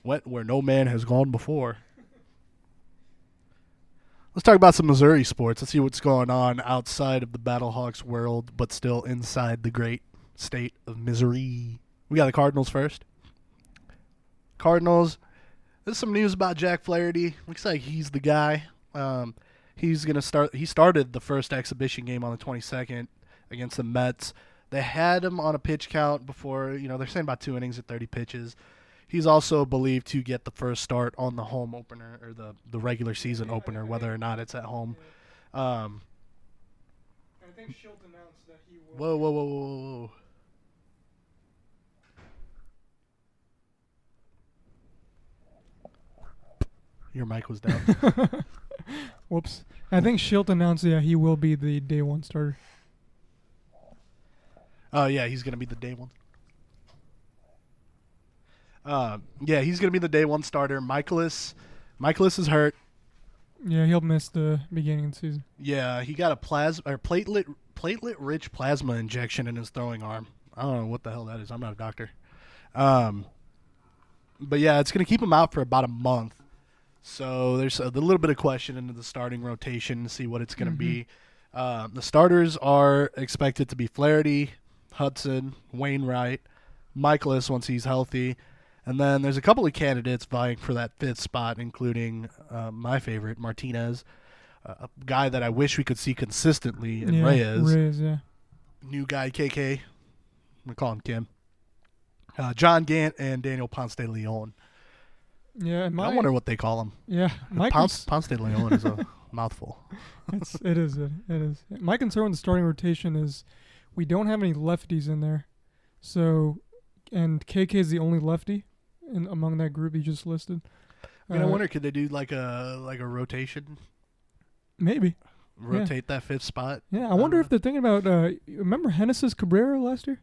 Went where no man has gone before. Let's talk about some Missouri sports. Let's see what's going on outside of the Battlehawks world, but still inside the great state of Missouri. We got the Cardinals first. Cardinals. There's some news about Jack Flaherty. Looks like he's the guy. He's gonna start. He started the first exhibition game on the 22nd against the Mets. They had him on a pitch count before. They're saying about 2 innings at 30 pitches. He's also believed to get the first start on the home opener or the regular season opener, whether or not it's at home. I think Schilt announced that he will. Whoa. Your mic was down. Whoops. I think Schilt announced he will be the day one starter. Oh, yeah, he's going to be the day one. He's going to be the day one starter. Michaelis is hurt. Yeah, he'll miss the beginning of the season. Yeah, he got a platelet-rich plasma injection in his throwing arm. I don't know what the hell that is. I'm not a doctor. But, yeah, it's going to keep him out for about a month. So there's a little bit of question into the starting rotation to see what it's going to be. The starters are expected to be Flaherty, Hudson, Wainwright, Michaelis once he's healthy. And then there's a couple of candidates vying for that 5th spot, including my favorite, Martinez, a guy that I wish we could see consistently in Reyes. Reyes, yeah. New guy, KK. I'm going to call him Kim. John Gant and Daniel Ponce de Leon. Yeah, I wonder what they call him. Yeah, Ponce de Leon is a mouthful. It is. My concern with the starting rotation is we don't have any lefties in there. So, and KK is the only lefty among that group you just listed. I wonder, could they do like a rotation? Maybe. Rotate that 5th spot? Yeah, I wonder if they're thinking about, remember Genesis Cabrera last year?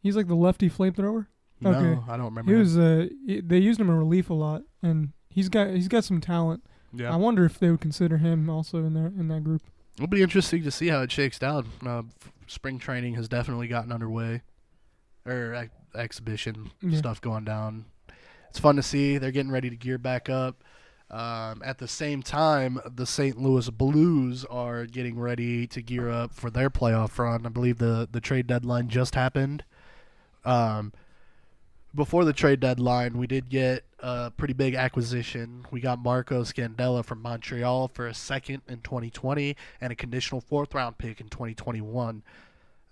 He's like the lefty flamethrower. No, Okay. I don't remember. He was. They used him in relief a lot, and he's got some talent. Yeah. I wonder if they would consider him also in that group. It'll be interesting to see how it shakes down. Spring training has definitely gotten underway, or exhibition stuff going down. It's fun to see. They're getting ready to gear back up. At the same time, the St. Louis Blues are getting ready to gear up for their playoff run. I believe the trade deadline just happened. Before the trade deadline, we did get a pretty big acquisition. We got Marco Scandella from Montreal for a 2nd in 2020 and a conditional 4th-round pick in 2021.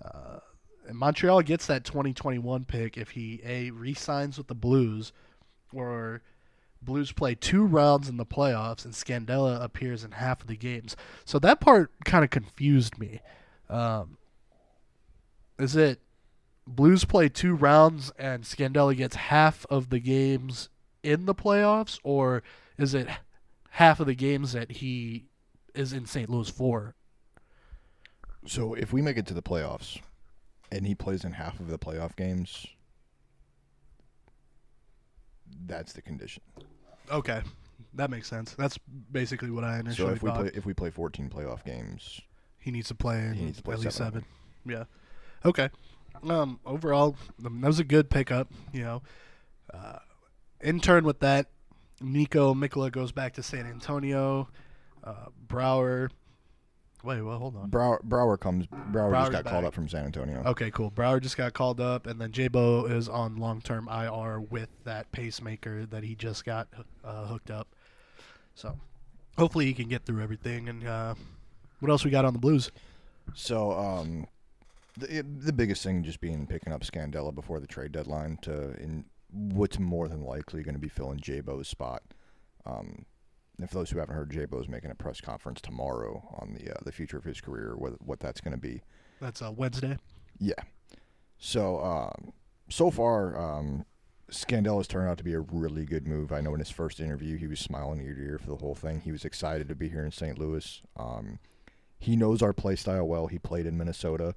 And Montreal gets that 2021 pick if he, re-signs with the Blues, or Blues play 2 rounds in the playoffs and Scandella appears in half of the games. So that part kind of confused me. Is it Blues play 2 rounds and Scandella gets half of the games in the playoffs, or is it half of the games that he is in St. Louis for? So if we make it to the playoffs and he plays in half of the playoff games, that's the condition. Okay, that makes sense. That's basically what I initially thought. If we play 14 playoff games, he needs to play he needs to play at least 7. seven. Yeah. Okay. Overall, that was a good pickup. In turn with that, Nico Mikula goes back to San Antonio. Brower. Wait, well, hold on. Brower just Brower's got called back. up from San Antonio. Okay, cool. Brower just got called up, and then J-Bo is on long-term IR with that pacemaker that he just got hooked up. So hopefully he can get through everything. And what else we got on the Blues? So the biggest thing just being picking up Scandella before the trade deadline in what's more than likely going to be filling J-Bo's spot. And for those who haven't heard, J-Bo's making a press conference tomorrow on the future of his career, what that's going to be. That's Wednesday. Yeah. So so far, Scandella's turned out to be a really good move. I know in his first interview he was smiling ear to ear for the whole thing. He was excited to be here in St. Louis. He knows our play style well. He played in Minnesota.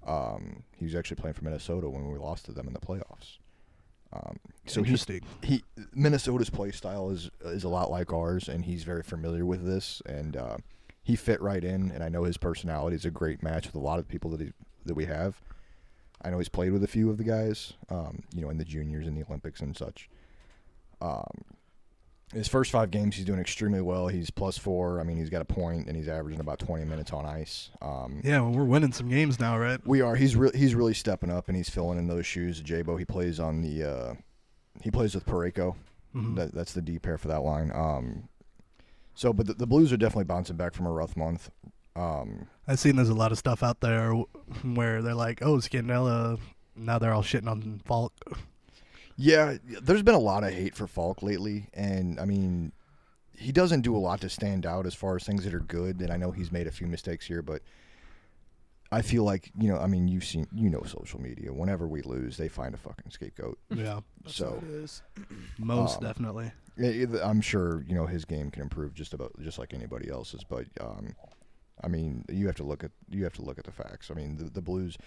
He was actually playing for Minnesota when we lost to them in the playoffs. So Interesting. Minnesota's play style is a lot like ours, and he's very familiar with this, and he fit right in. And I know his personality is a great match with a lot of people that we have. I know he's played with a few of the guys, in the juniors and the Olympics and such. His first 5 games, he's doing extremely well. He's +4. I mean, he's got a point, and he's averaging about 20 minutes on ice. Yeah, well, we're winning some games now, right? We are. He's really stepping up, and he's filling in those shoes. Jabo, he plays on the he plays with Parayko. Mm-hmm. That's the D pair for that line. But the Blues are definitely bouncing back from a rough month. I've seen there's a lot of stuff out there where they're like, oh, Scandella, now they're all shitting on Falk. Yeah, there's been a lot of hate for Falk lately, and I mean, he doesn't do a lot to stand out as far as things that are good, and I know he's made a few mistakes here, but I feel like, you've seen, social media. Whenever we lose, they find a fucking scapegoat. Yeah. That's So what it is. Most definitely. I'm sure, his game can improve just like anybody else's, but you have to look at the facts. I mean, the Blues,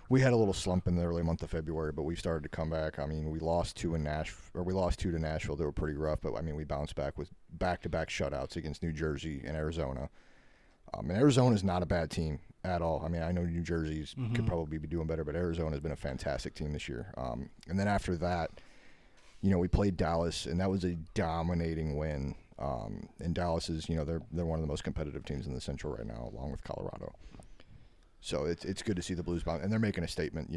we had a little slump in the early month of February, but we started to come back. I mean, we lost 2 to Nashville. They were pretty rough, but I mean, we bounced back with back-to-back shutouts against New Jersey and Arizona. And Arizona's not a bad team at all. I mean, I know New Jersey's could probably be doing better, but Arizona's been a fantastic team this year. And then after that, we played Dallas, and that was a dominating win. And Dallas is, they're one of the most competitive teams in the Central right now, along with Colorado. So it's good to see the Blues bounce, and they're making a statement.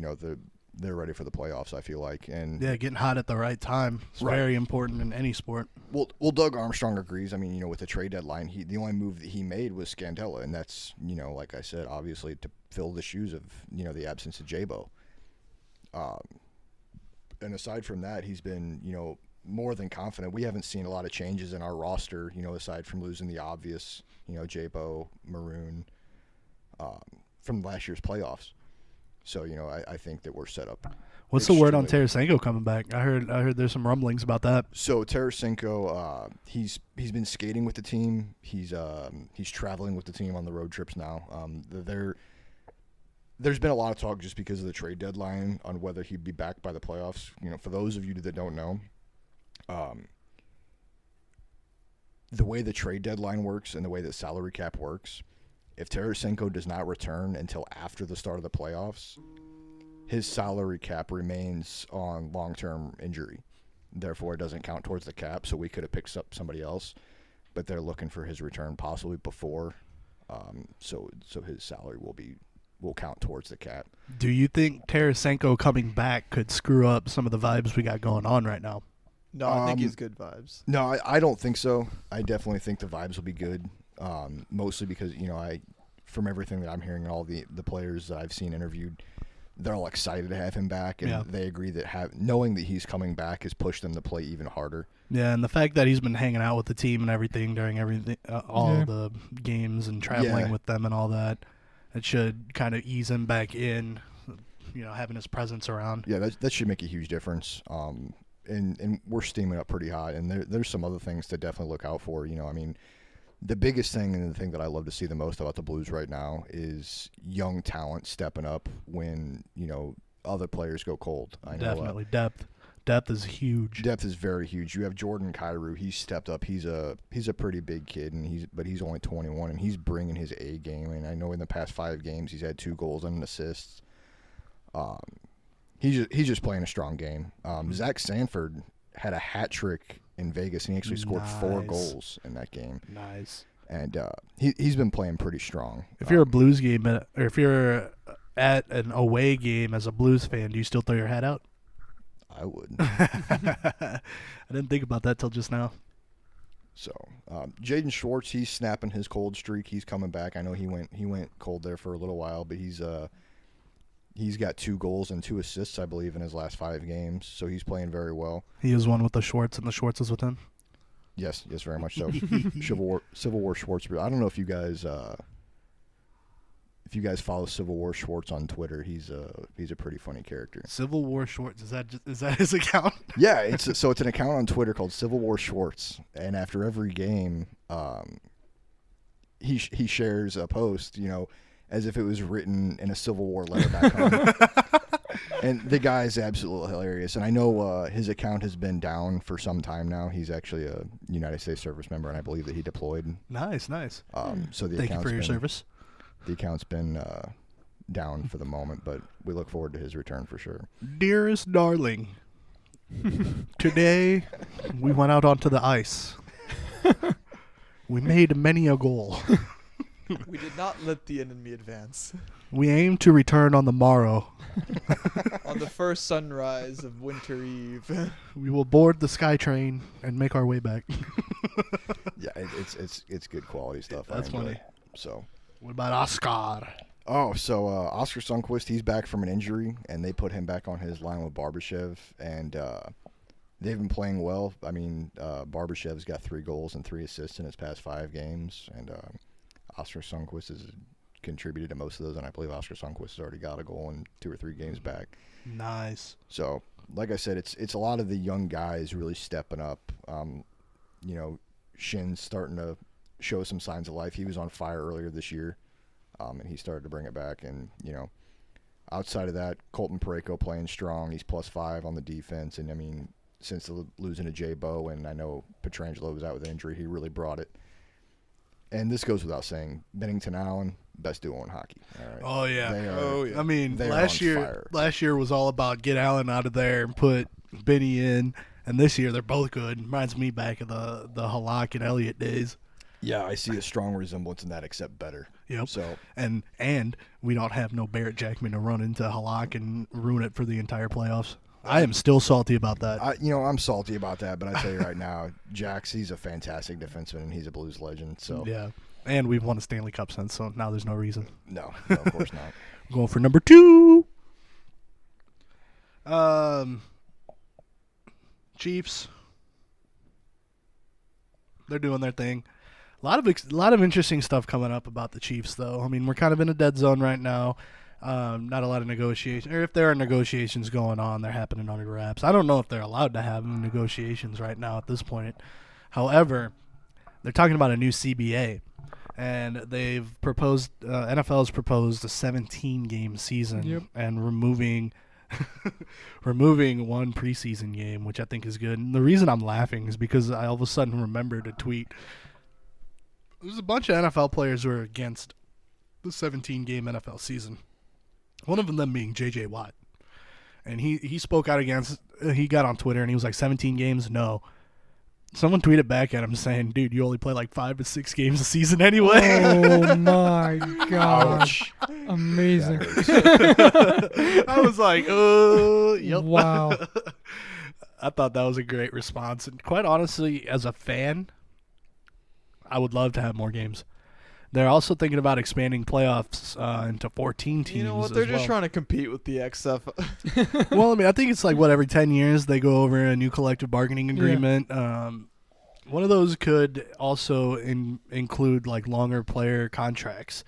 They're ready for the playoffs, I feel like. And yeah, getting hot at the right time is very important in any sport. Well, Doug Armstrong agrees. I mean, with the trade deadline, the only move that he made was Scandella, and that's, like I said, obviously to fill the shoes of, the absence of Jabo. And aside from that, he's been, more than confident. We haven't seen a lot of changes in our roster, aside from losing the obvious, Jabo, Maroon, from last year's playoffs. So, I think that we're set up. What's the word on Tarasenko coming back? I heard there's some rumblings about that. So Tarasenko, he's been skating with the team. He's traveling with the team on the road trips now. There's been a lot of talk just because of the trade deadline on whether he'd be back by the playoffs. For those of you that don't know, the way the trade deadline works and the way that salary cap works, if Tarasenko does not return until after the start of the playoffs, his salary cap remains on long-term injury. Therefore, it doesn't count towards the cap, so we could have picked up somebody else. But they're looking for his return possibly before, so his salary will count towards the cap. Do you think Tarasenko coming back could screw up some of the vibes we got going on right now? No, I think he's good vibes. No, I don't think so. I definitely think the vibes will be good. Mostly because, from everything that I'm hearing and all the players that I've seen interviewed, they're all excited to have him back, and they agree that knowing that he's coming back has pushed them to play even harder. Yeah, and the fact that he's been hanging out with the team and everything during all the games and traveling with them and all that, it should kind of ease him back in, having his presence around. Yeah, that should make a huge difference. And we're steaming up pretty hot, and there's some other things to definitely look out for. The biggest thing and the thing that I love to see the most about the Blues right now is young talent stepping up when, other players go cold. Definitely depth. Depth is huge. Depth is very huge. You have Jordan Kyrou. He's stepped up. He's a pretty big kid, but he's only 21, and he's bringing his A game. And I know in the past 5 games he's had 2 goals and an assist. He's just playing a strong game. Zach Sanford had a hat trick in Vegas, and he actually scored 4 goals in that game. Nice. And he's been playing pretty strong. If you're a Blues game, or if you're at an away game as a Blues fan, do you still throw your hat out? I would. I didn't think about that till just now. So Jaden Schwartz, he's snapping his cold streak. He's coming back. I know he went cold there for a little while, but he's got 2 goals and 2 assists, I believe, in his last 5 games. So he's playing very well. He is one with the Schwartz, and the Schwartz is with him. Yes, very much so. Civil War Schwartz. I don't know if you guys if you guys follow Civil War Schwartz on Twitter, he's a pretty funny character. Civil War Schwartz, is that his account? Yeah, it's an account on Twitter called Civil War Schwartz, and after every game, he shares a post, as if it was written in a Civil War letter back home. And the guy is absolutely hilarious. And I know his account has been down for some time now. He's actually a United States service member, and I believe that he deployed. Nice. So Thank you for your service. The account's been down for the moment, but we look forward to his return for sure. Dearest darling, today we went out onto the ice. We made many a goal. We did not let the enemy advance. We aim to return on the morrow. On the first sunrise of Winter Eve. We will board the SkyTrain and make our way back. Yeah, it's good quality stuff. That's funny. So, what about Oscar? Oh, so Oscar Sundqvist, he's back from an injury, and they put him back on his line with Barbashev, and they've been playing well. I mean, Barbashev's got 3 goals and 3 assists in his past 5 games, and Oscar Sundqvist has contributed to most of those, and I believe Oscar Sundqvist has already got a goal in 2 or 3 games back. Nice. So, like I said, it's a lot of the young guys really stepping up. Shin's starting to show some signs of life. He was on fire earlier this year, and he started to bring it back. And, outside of that, Colton Parayko playing strong. He's +5 on the defense. And, I mean, since losing to Jay Bow, and I know Petrangelo was out with injury, he really brought it. And this goes without saying, Bennington Allen, best duo in hockey. All right. Oh, yeah. I mean, they are last on year fire. last year was all about get Allen out of there and put Benny in. And this year they're both good. Reminds me back of the Halak and Elliott days. Yeah, I see a strong resemblance in that, except better. Yep. So, and we don't have no Barrett Jackman to run into Halak and ruin it for the entire playoffs. I am still salty about that. I'm salty about that, but I tell you right now, Jax, he's a fantastic defenseman, and he's a Blues legend. So yeah, and we've won a Stanley Cup since, so now there's no reason. No, of course not. Going for number 2. Chiefs. They're doing their thing. A lot of interesting stuff coming up about the Chiefs, though. I mean, we're kind of in a dead zone right now. Not a lot of negotiations. Or if there are negotiations going on, they're happening under wraps. I don't know if they're allowed to have negotiations right now at this point. However, they're talking about a new CBA. And they've proposed, NFL has proposed a 17-game season and removing one preseason game, which I think is good. And the reason I'm laughing is because I all of a sudden remembered a tweet. There's a bunch of NFL players who are against the 17-game NFL season. One of them being J.J. Watt. And he spoke out against, he got on Twitter and he was like, 17 games? No. Someone tweeted back at him saying, dude, you only play like 5 to 6 games a season anyway. Oh, my gosh. Amazing. I was like, yep. Wow. I thought that was a great response. And quite honestly, as a fan, I would love to have more games. They're also thinking about expanding playoffs into 14 teams. You know what? They're just trying to compete with the XF. Well, I mean, I think it's like, every 10 years they go over a new collective bargaining agreement. Yeah. One of those could also include like longer player contracts.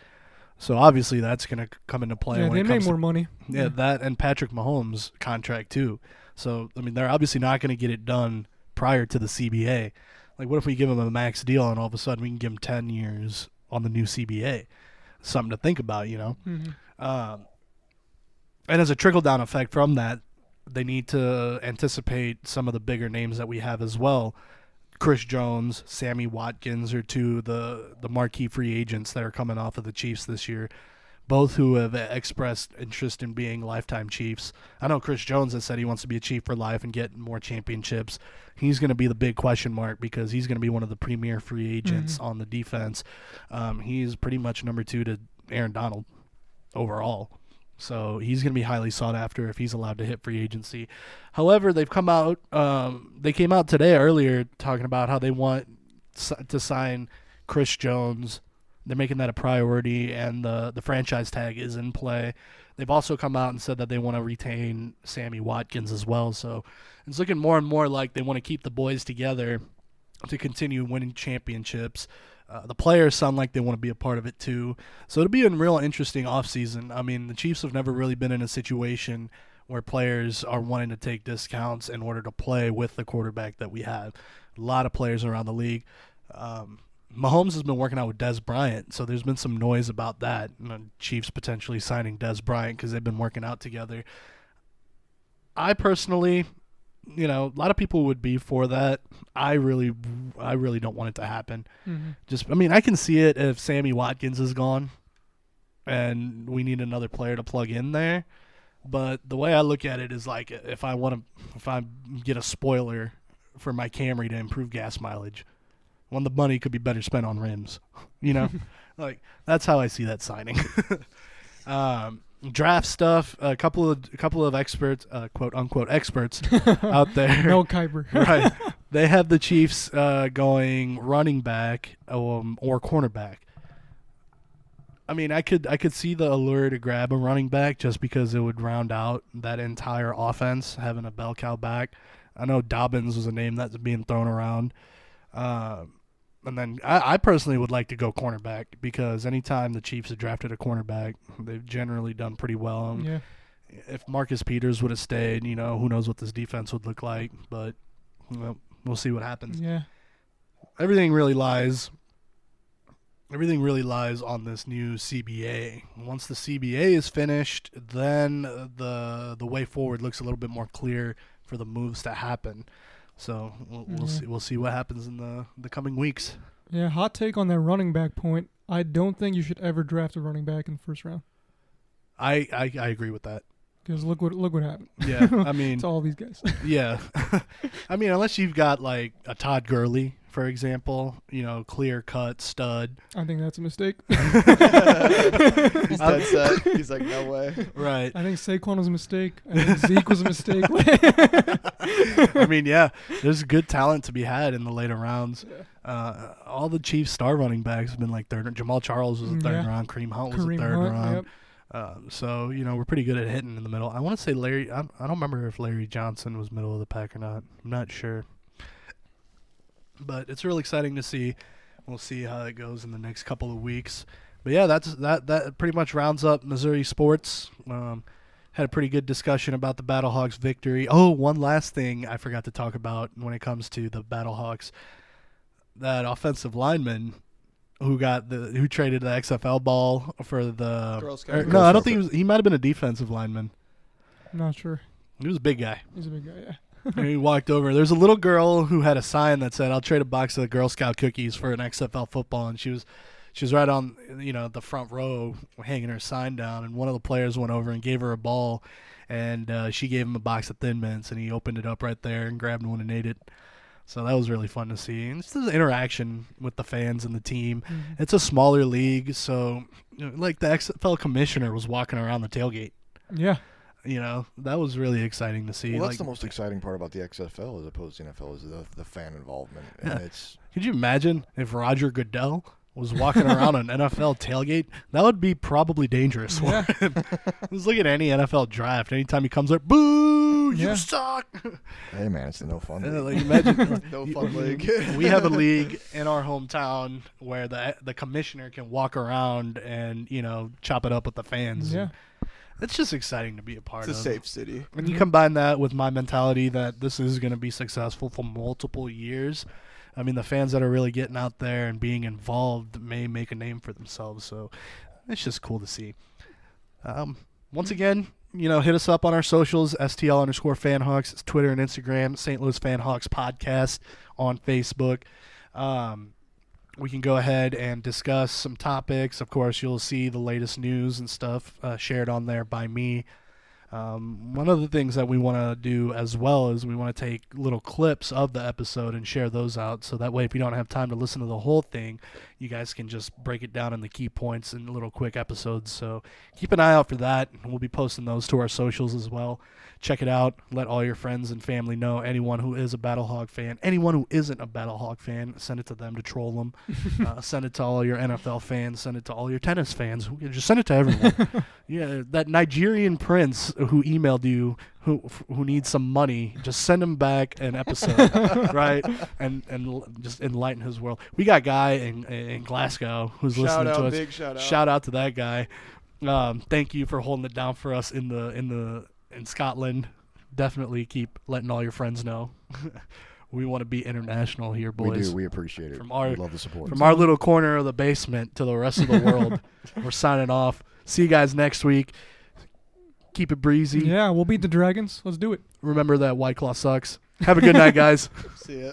So obviously that's going to come into play. Yeah, when they it make comes more to, money. Yeah, that and Patrick Mahomes' contract too. So, I mean, they're obviously not going to get it done prior to the CBA. Like, what if we give him a max deal and all of a sudden we can give him 10 years on the new CBA? Something to think about, Mm-hmm. And as a trickle-down effect from that, they need to anticipate some of the bigger names that we have as well. Chris Jones, Sammy Watkins are 2 the marquee free agents that are coming off of the Chiefs this year, both who have expressed interest in being lifetime Chiefs. I know Chris Jones has said he wants to be a Chief for life and get more championships. He's going to be the big question mark because he's going to be one of the premier free agents on the defense. He's pretty much number 2 to Aaron Donald overall. So he's going to be highly sought after if he's allowed to hit free agency. However, they've come out. They came out today earlier talking about how they want to sign Chris Jones. They're making that a priority, and the franchise tag is in play. They've also come out and said that they want to retain Sammy Watkins as well. So it's looking more and more like they want to keep the boys together to continue winning championships. The players sound like they want to be a part of it too. So it'll be a real interesting offseason. I mean, the Chiefs have never really been in a situation where players are wanting to take discounts in order to play with the quarterback that we have. A lot of players around the league. Mahomes has been working out with Dez Bryant, so there's been some noise about that. Chiefs potentially signing Dez Bryant because they've been working out together. I personally, a lot of people would be for that. I really don't want it to happen. Mm-hmm. I can see it if Sammy Watkins is gone and we need another player to plug in there. But the way I look at it is like if I get a spoiler for my Camry to improve gas mileage, when the money could be better spent on rims, like that's how I see that signing. Draft stuff. A couple of experts, quote unquote experts, out there. Mel Kiper. Right. They have the Chiefs going running back or cornerback. I mean, I could see the allure to grab a running back just because it would round out that entire offense, having a bell cow back. I know Dobbins was a name that's being thrown around. And then I personally would like to go cornerback because anytime the Chiefs have drafted a cornerback, they've generally done pretty well. Yeah. If Marcus Peters would have stayed, who knows what this defense would look like. But we'll see what happens. Yeah. Everything really lies on this new CBA. Once the CBA is finished, then the way forward looks a little bit more clear for the moves to happen. So we'll see what happens in the coming weeks. Yeah, hot take on that running back point. I don't think you should ever draft a running back in the first round. I agree with that. Because look what happened. Yeah, I mean, to all these guys. Yeah, I mean, unless you've got like a Todd Gurley, for example, clear cut stud. I think that's a mistake. He's dead set. He's like, no way. Right. I think Saquon was a mistake. I think Zeke was a mistake. I mean, yeah, there's good talent to be had in the later rounds. Yeah. All the Chiefs' star running backs have been like third. Jamal Charles was a third round. Kareem Hunt was a third round. Yep. So, we're pretty good at hitting in the middle. I want to say Larry. I don't remember if Larry Johnson was middle of the pack or not. I'm not sure. But it's really exciting to see. We'll see how it goes in the next couple of weeks. But yeah, that pretty much rounds up Missouri sports. Had a pretty good discussion about the Battlehawks victory. Oh, one last thing I forgot to talk about when it comes to the Battlehawks. That offensive lineman who traded the XFL ball for the Girl Scout. no, I don't think he might have been a defensive lineman. I'm not sure. He was a big guy. He's a big guy, yeah. And he walked over. There's a little girl who had a sign that said, "I'll trade a box of the Girl Scout cookies for an XFL football," and she was right on the front row hanging her sign down, and one of the players went over and gave her a ball, and she gave him a box of Thin Mints, and he opened it up right there and grabbed one and ate it. So that was really fun to see. And it's the interaction with the fans and the team. Mm-hmm. It's a smaller league, so like the XFL commissioner was walking around the tailgate. Yeah. That was really exciting to see. Well, that's the most exciting part about the XFL as opposed to NFL is the fan involvement. And Could you imagine if Roger Goodell was walking around an NFL tailgate? That would be probably dangerous for him. Just look at any NFL draft. Anytime he comes there, boo, you suck. Hey, man, it's a no fun league. Like imagine, No fun league. We have a league in our hometown where the commissioner can walk around and, chop it up with the fans. Yeah. It's just exciting to be a part of. It's a safe city. When you combine that with my mentality that this is going to be successful for multiple years, I mean, the fans that are really getting out there and being involved may make a name for themselves. So it's just cool to see. Once again, hit us up on our socials, STL_Fanhawks. It's Twitter and Instagram, St. Louis Fanhawks Podcast on Facebook. We can go ahead and discuss some topics. Of course, you'll see the latest news and stuff shared on there by me. One of the things that we want to do as well is we want to take little clips of the episode and share those out. So that way, if you don't have time to listen to the whole thing, you guys can just break it down in the key points in little quick episodes. So keep an eye out for that. We'll be posting those to our socials as well. Check it out. Let all your friends and family know. Anyone who is a Battlehawk fan, anyone who isn't a Battlehawk fan, send it to them to troll them. Send it to all your NFL fans. Send it to all your tennis fans. Just send it to everyone. Yeah, that Nigerian prince who emailed you who needs some money, just send him back an episode, right? And just enlighten his world. We got a guy in Glasgow who's Shout listening out, to us. big shout out. Shout out to that guy. Thank you for holding it down for us in Scotland. Definitely keep letting all your friends know. We want to be international here, boys. We do. We appreciate it. We We love the support. From our little corner of the basement to the rest of the world, we're signing off. See you guys next week. Keep it breezy. Yeah, we'll beat the Dragons. Let's do it. Remember that White Claw sucks. Have a good night, guys. See ya.